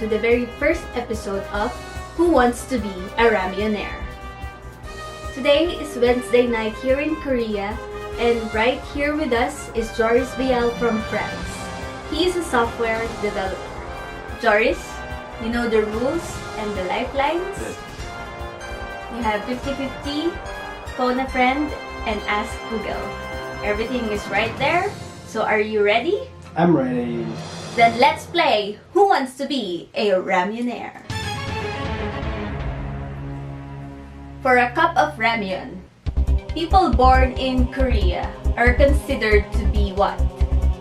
to the very first episode of Who Wants to Be a Ramyeonaire? Today is Wednesday night here in Korea, and right here with us is Joris Bial from France. He is a software developer. Joris, you know the rules and the lifelines? Yes. You have 50-50, phone a friend, and ask Google. Everything is right there, so are you ready? I'm ready. Then let's play Who Wants to Be a Ramyeonaire? For a cup of ramyeon, people born in Korea are considered to be what?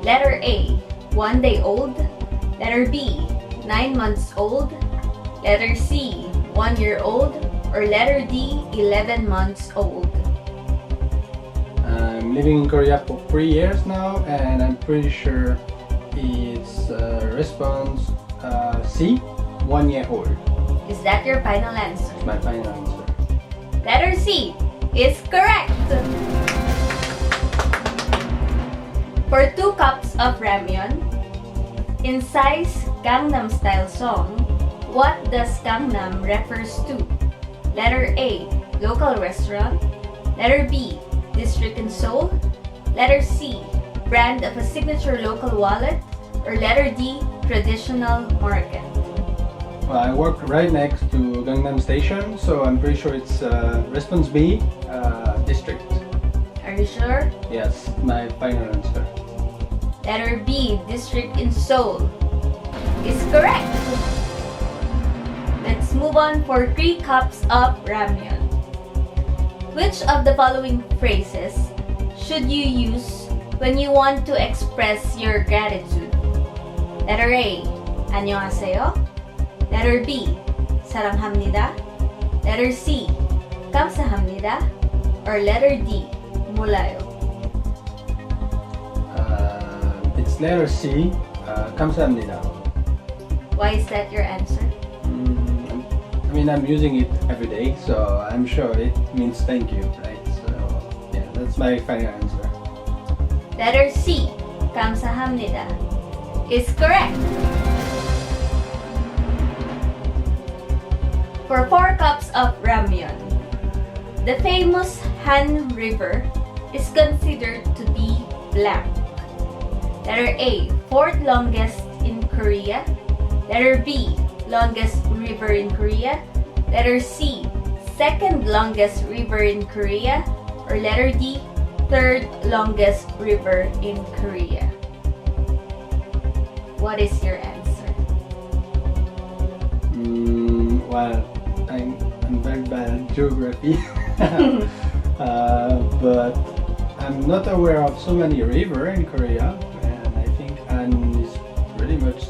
Letter A, 1 day old. Letter B, 9 months old. Letter C, 1 year old. Or letter D, 11 months old. I'm living in Korea for 3 years now, and I'm pretty sure it's response C, 1 year old. Is that your final answer? That's my final answer. Letter C is correct! For 2 cups of ramyeon, in Psy's Gangnam Style song, what does Gangnam refers to? Letter A, local restaurant. Letter B, district in Seoul. Letter C, brand of a signature local wallet. Or letter D, traditional market. Well, I work right next to Gangnam Station, so I'm pretty sure it's response B, district. Are you sure? Yes, my final answer. Letter B, district in Seoul, is correct. Let's move on for 3 cups of ramyeon. Which of the following phrases should you use when you want to express your gratitude? Letter A, 안녕하세요. Letter B, 사랑합니다. Letter C, 감사합니다. Or letter D, 몰라요. It's letter C, 감사합니다. Why is that your answer? I mean, I'm using it every day, so I'm sure it means thank you, right? So, yeah, that's my final answer. Letter C, 감사합니다, is correct. For 4 cups of ramyeon, the famous Han River is considered to be blank. Letter A, 4th longest in Korea. Letter B, longest river in Korea. Letter C, 2nd longest river in Korea. Or letter D, 3rd longest river in Korea. What is your answer? Well, I'm very bad at geography, but I'm not aware of so many rivers in Korea, and I think Han is pretty much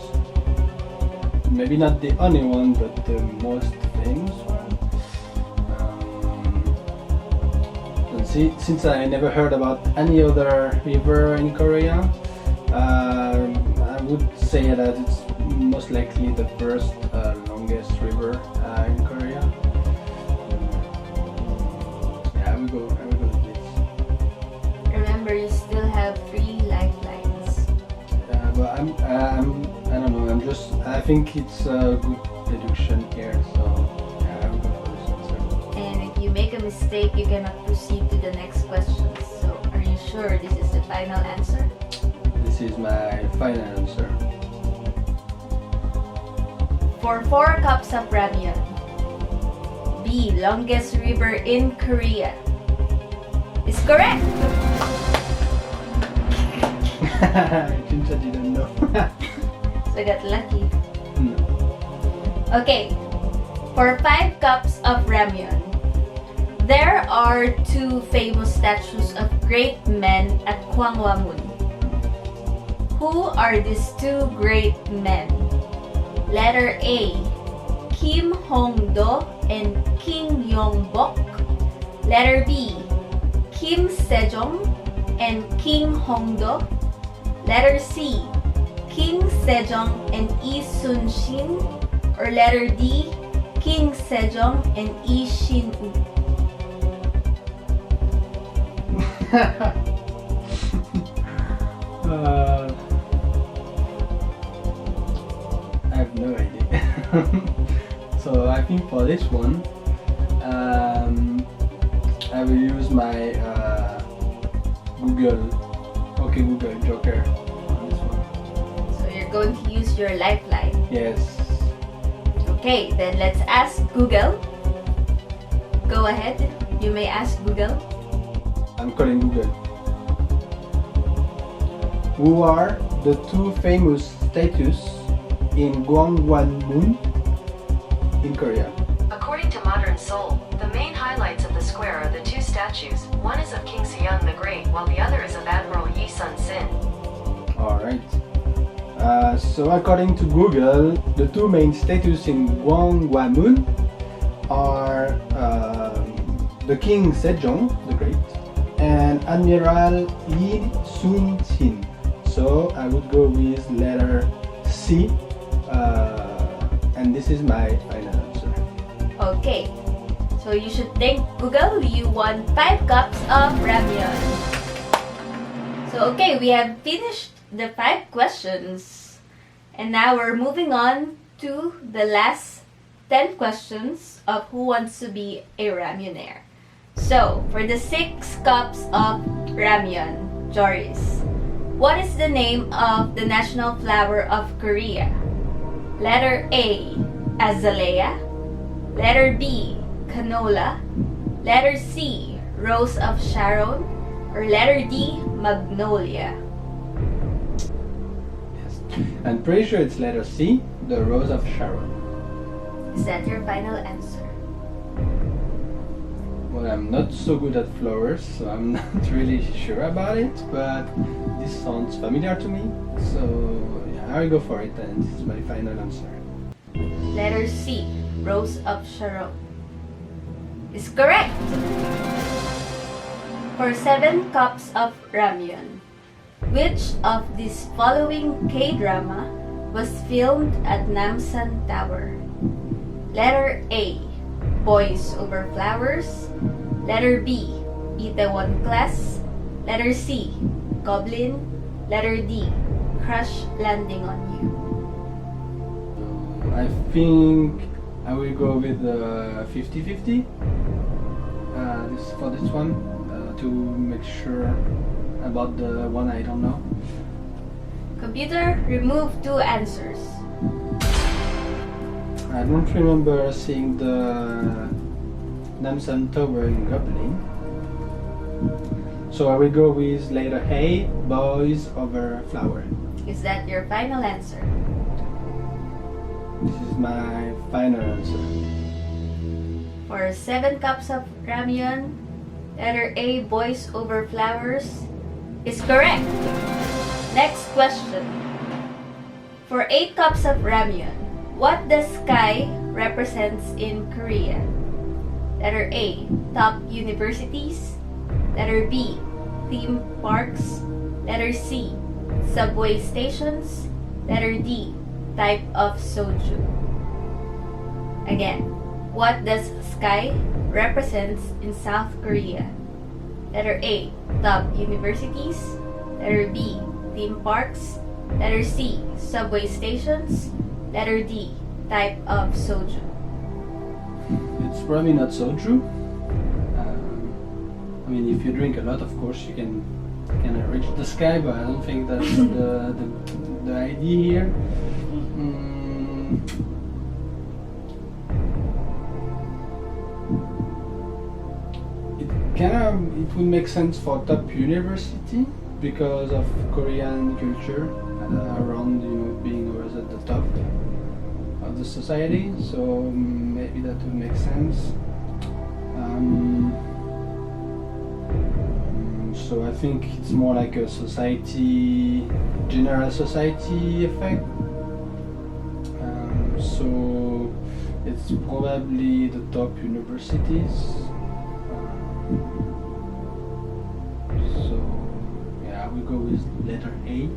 maybe not the only one, but the most famous one. And since I never heard about any other river in Korea, I would say that it's most likely the first longest river in Korea. Yeah, I will go with this. Remember, you still have 3 lifelines. But I don't know. I think it's a good deduction here, so yeah, I will go for this answer. And if you make a mistake, you cannot proceed to the next question. So, are you sure this is the final answer? This is my final answer. For 4 cups of ramyeon, B, longest river in Korea, is correct. Since I didn't know. So I got lucky. Okay, for 5 cups of ramyeon, there are 2 famous statues of great men at Gwanghwamun. Who are these 2 great men? Letter A, Kim Hong-do and Kim Yong-bok. Letter B, Kim Sejong and Kim Hong-do. Letter C, Kim Sejong and Lee Sun-shin. Or letter D, Kim Sejong and Lee Shin-woo. I have no idea. think for this one, I will use my Google Joker on this one. So you're going to use your lifeline. Yes. Okay, then let's ask Google. Go ahead. You may ask Google. I'm calling Google. Who are the two famous statues in Gwanghwamun in Korea? According to Modern Seoul, the main highlights of the square are the two statues. One is of King Sejong the Great, while the other is of Admiral Yi Sun-sin. Alright. So according to Google, the two main statues in Gwanghwamun are the King Sejong the Great and Admiral Yi Sun-sin. So I would go with letter C, and this is my final answer. Okay. So you should thank Google. You won 5 cups of ramyeon. So okay, we have finished the 5 questions. And now we're moving on to the last 10 questions of Who Wants to Be a Ramyeonaire. So, for the 6 cups of ramyeon, Joris, what is the name of the national flower of Korea? Letter A, azalea. Letter B, canola. Letter C, rose of Sharon. Or letter D, magnolia. Yes. I'm pretty sure it's letter C, the Rose of Sharon. Is that your final answer? Well, I'm not so good at flowers, so I'm not really sure about it, but this sounds familiar to me, so yeah, I'll go for it, and this is my final answer. Letter C, rose of Sharon, is correct. For 7 cups of ramyeon, which of these following K-drama was filmed at Namsan Tower? Letter A, Boys Over Flowers. Letter B, Itaewon Class. Letter C, Goblin. Letter D, Crash Landing on You. I think I will go with 50-50 for this one, to make sure about the one I don't know. Computer, remove 2 answers. I don't remember seeing the Namsan Tower in Goblin. So I will go with letter A, Boys Over Flower. Is that your final answer? This is my final answer. For 7 cups of ramyeon, letter A, Boys Over Flowers, is correct. Next question. For 8 cups of ramyeon, what does sky represents in Korea? Letter A, top universities. Letter B, theme parks. Letter C, subway stations. Letter D, type of soju. Again, what does sky represents in South Korea? Letter A, top universities. Letter B, theme parks. Letter C, subway stations. Letter D, type of soju. It's probably not so true. I mean, if you drink a lot, of course, you can reach the sky, but I don't think that's the idea here. It would make sense for top university because of Korean culture around, being always at the top of the society. So maybe that would make sense. So I think it's more like a general society effect. So it's probably the top universities. So yeah, I will go with letter A,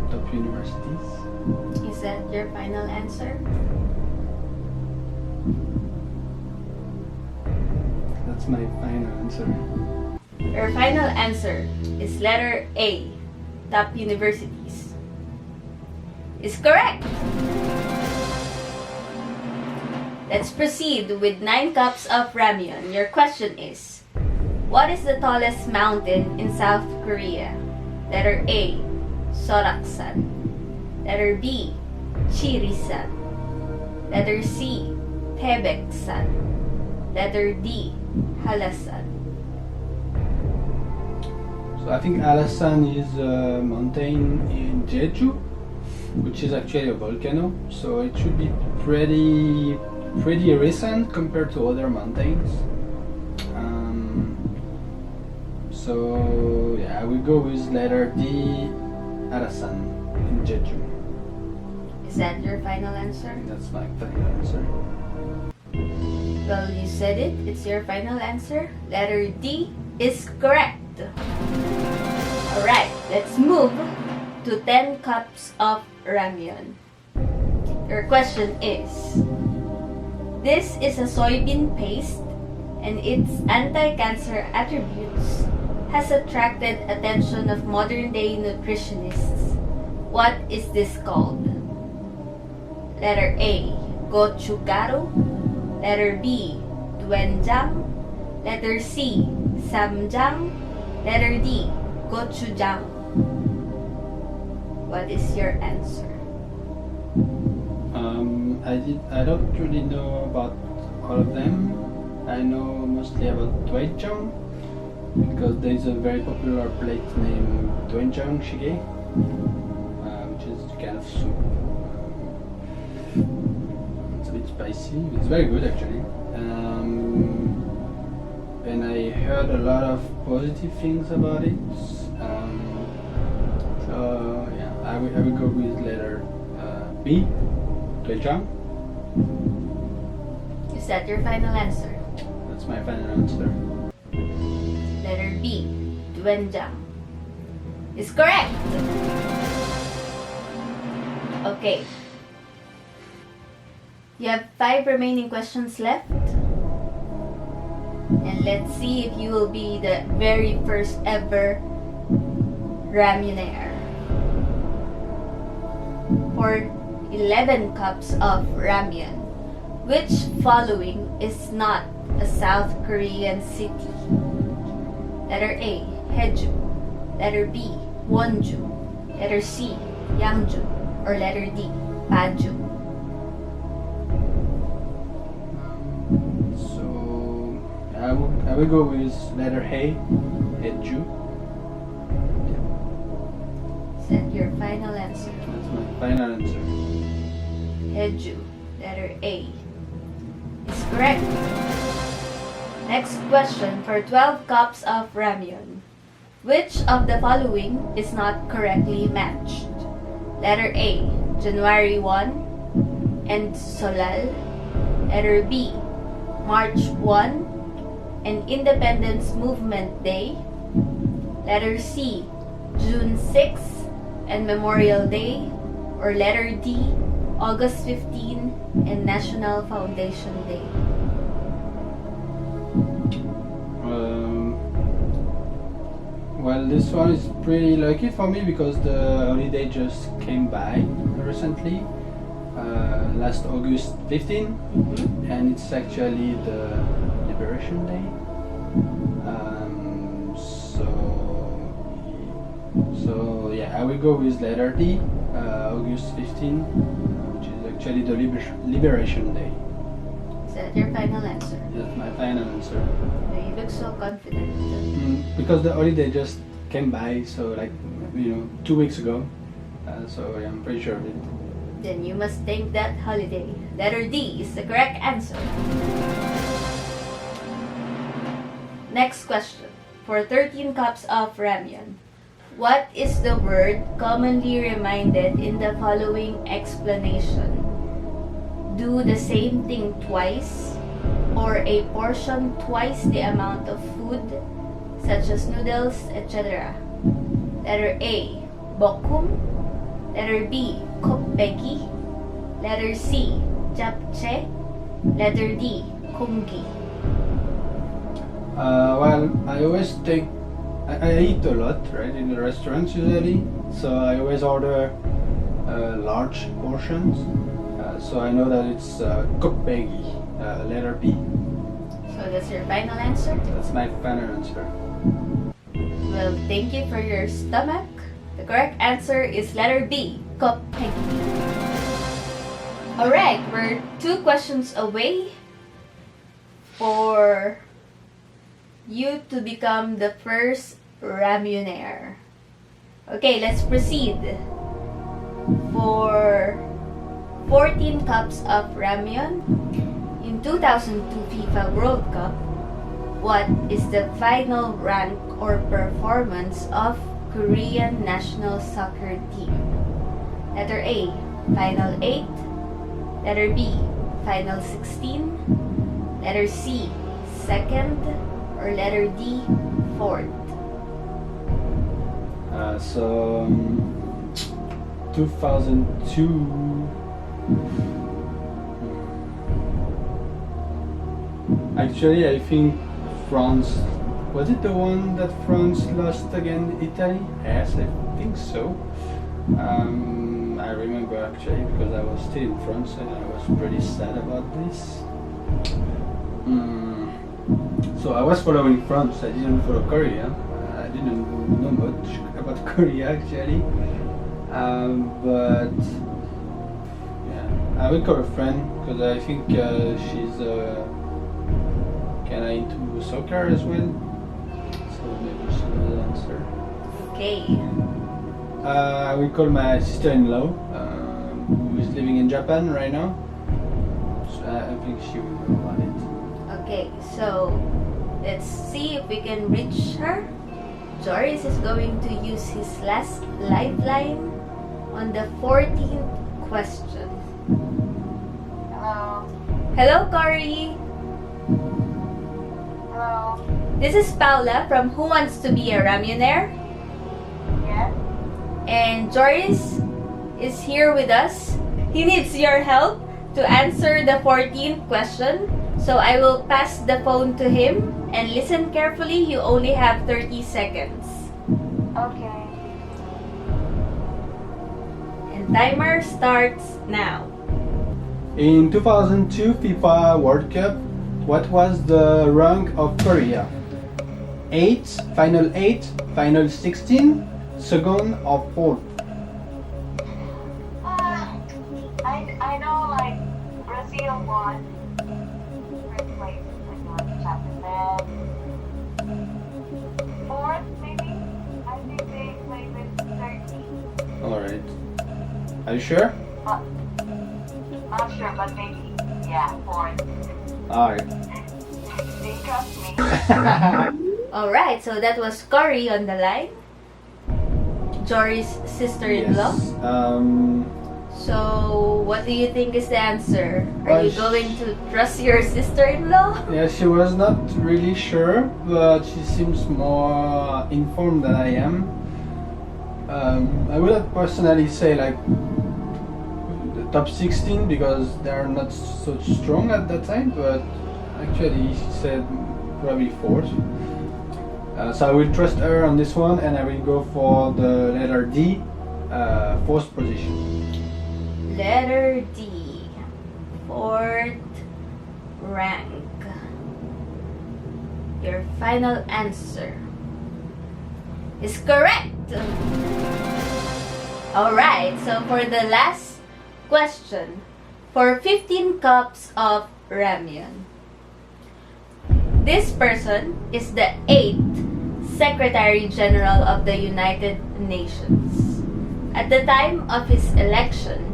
top universities. Is that your final answer? That's my final answer. Your final answer is letter A, top universities, is correct. Let's proceed with 9 cups of ramyeon. Your question is, what is the tallest mountain in South Korea? Letter A, Soraksan. Letter B, Chirisan. Letter C, Taebeksan. Letter D, Halasan. So I think Alasan is a mountain in Jeju, which is actually a volcano. So it should be pretty recent compared to other mountains. So yeah, I will go with letter D, Alasan in Jeju. Is that your final answer? That's my final answer. Well, you said it. It's your final answer. Letter D is correct. Alright, let's move to 10 cups of ramyeon. Your question is, this is a soybean paste and its anti-cancer attributes has attracted attention of modern-day nutritionists. What is this called? Letter A, gochugaru. Letter B, doenjang. Letter C, samjang. Letter D, gochujang. What is your answer? I don't really know about all of them. I know mostly about doenjang because there is a very popular plate named doenjang shige, which is kind of soup. It's a bit spicy. It's very good actually. And I heard a lot of positive things about it. So yeah, I will go with letter B, doenjang. Is that your final answer? That's my final answer. Letter B, doenjang, is correct. Okay. You have 5 remaining questions left. And let's see if you will be the very first ever ramyeonaire. For 11 cups of ramyeon, which following is not a South Korean city? Letter A, Haeju. Letter B, Wonju. Letter C, Yangju. Or letter D, Paju. So I will go with letter A, Haeju. Is that your final answer? That's my final answer. Haeju, letter A, is correct. Next question for 12 cups of ramyeon. Which of the following is not correctly matched? Letter A, January 1 and Solal. Letter B, March 1 and Independence Movement Day. Letter C, June 6 and Memorial Day. Or letter D, August 15 and National Foundation Day. Well, this one is pretty lucky for me because the holiday just came by recently, last August 15, and it's actually the Liberation Day. So yeah, I will go with letter D, August 15, which is actually the Liberation Day. Is that your final answer? That's my final answer. You look so confident. Because the holiday just came by, so 2 weeks ago. So yeah, I'm pretty sure of it. Then you must thank that holiday. Letter D is the correct answer. Next question. For 13 cups of ramyeon, what is the word commonly reminded in the following explanation? Do the same thing twice, or a portion twice the amount of food, such as noodles, etc. Letter A, bokum. Letter B, kopbeki. Letter C, japchae. Letter D, kumgi. Well, I always I eat a lot, right, in the restaurants usually. So I always order large portions. So I know that it's kopbegi. letter B. So that's your final answer? That's my final answer. Well, thank you for your stomach. The correct answer is letter B, Copenhagen. Alright, we're 2 questions away for you to become the first ramyeonaire. Okay, let's proceed. For 14 cups of ramyeon in 2002 FIFA World Cup, what is the final rank or performance of Korean national soccer team? Letter A, final 8. Letter B, final 16. Letter C, second. Or letter D, fourth. So 2002. Actually, I think France. Was it the one that France lost against Italy? Yes, I think so. I remember actually because I was still in France and I was pretty sad about this. So I was following France. I didn't follow Korea. I didn't know much about Korea actually. But yeah, I will call a friend because I think she's kinda into soccer as well. So maybe she knows the answer. Okay. I will call my sister-in-law, who is living in Japan right now. So I think she will know about it. Okay, so let's see if we can reach her. Joris is going to use his last lifeline on the 14th question. Hello. Hello, Cory. Hello. This is Paula from Who Wants to Be a Ramyeonaire? Yes. And Joris is here with us. He needs your help to answer the 14th question. So I will pass the phone to him and listen carefully. You only have 30 seconds. Okay. And timer starts now. In 2002 FIFA World Cup, what was the rank of Korea? 8, final 8, final 16, second or fourth? I know like Brazil won first place like won the championship. Fourth maybe? I think they played with Turkey. Alright. Are you sure? But not sure, but maybe yeah, fourth. Alright. They trust me. Alright, so that was Cory on the line. Jory's sister-in-law. Yes. So, what do you think is the answer? Are Well, you going to trust your sister-in-law? Yeah, she was not really sure, but she seems more informed than I am. I would not personally say like the top 16 because they are not so strong at that time, but actually she said probably fourth. So I will trust her on this one and I will go for the letter D, fourth position. Letter D. Fourth rank. Your final answer is correct. Alright, so for the last question, for 15 cups of ramyeon, this person is the 8th Secretary General of the United Nations. At the time of his election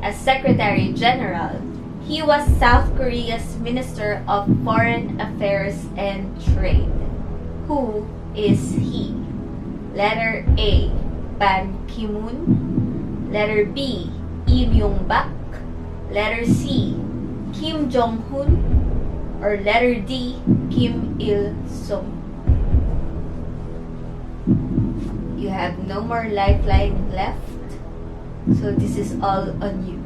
as Secretary General, he was South Korea's Minister of Foreign Affairs and Trade. Who is he? Letter A, Ban Ki-moon. Letter B, Lee Myung-bak. Letter C, Kim Jong-un. Or letter D, Kim Il-sung. You have no more lifeline left, so this is all on you.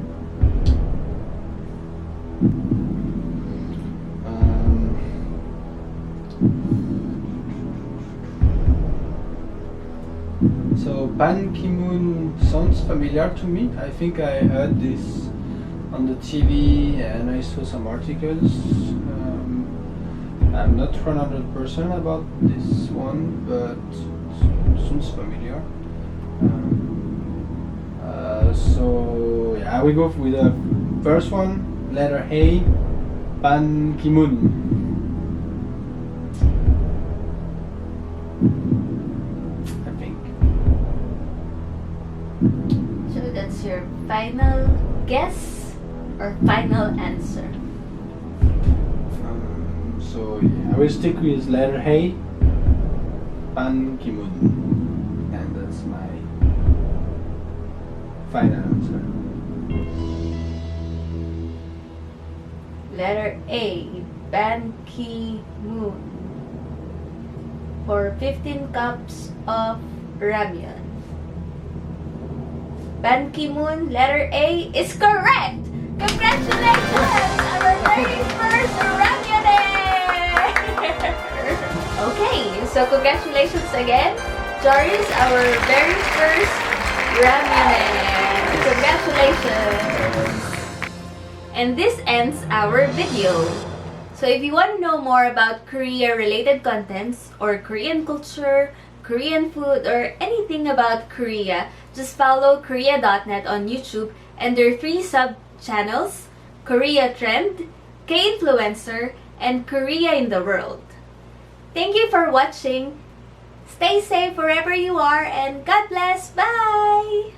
So Ban Ki-moon sounds familiar to me. I think I heard this on the TV and I saw some articles. I'm not 100% about this one, but sounds familiar. So yeah, I will go with the first one, letter A, Ban Ki-moon. I think. So that's your final guess or final answer? So yeah, I will stick with letter A, Ban Ki-moon, and that's my final answer. Letter A, Ban Ki-moon. For 15 cups of ramyeon. Ban Ki-moon, letter A, is correct! Congratulations! Our very first ramyeonaire! Okay, so congratulations again. Joris, our very first ramyeonaire. Congratulations! And this ends our video. So if you want to know more about Korea-related contents or Korean culture, Korean food, or anything about Korea, just follow Korea.net on YouTube and their 3 sub-channels, Korea Trend, K-Influencer, and Korea in the World. Thank you for watching. Stay safe wherever you are and God bless. Bye!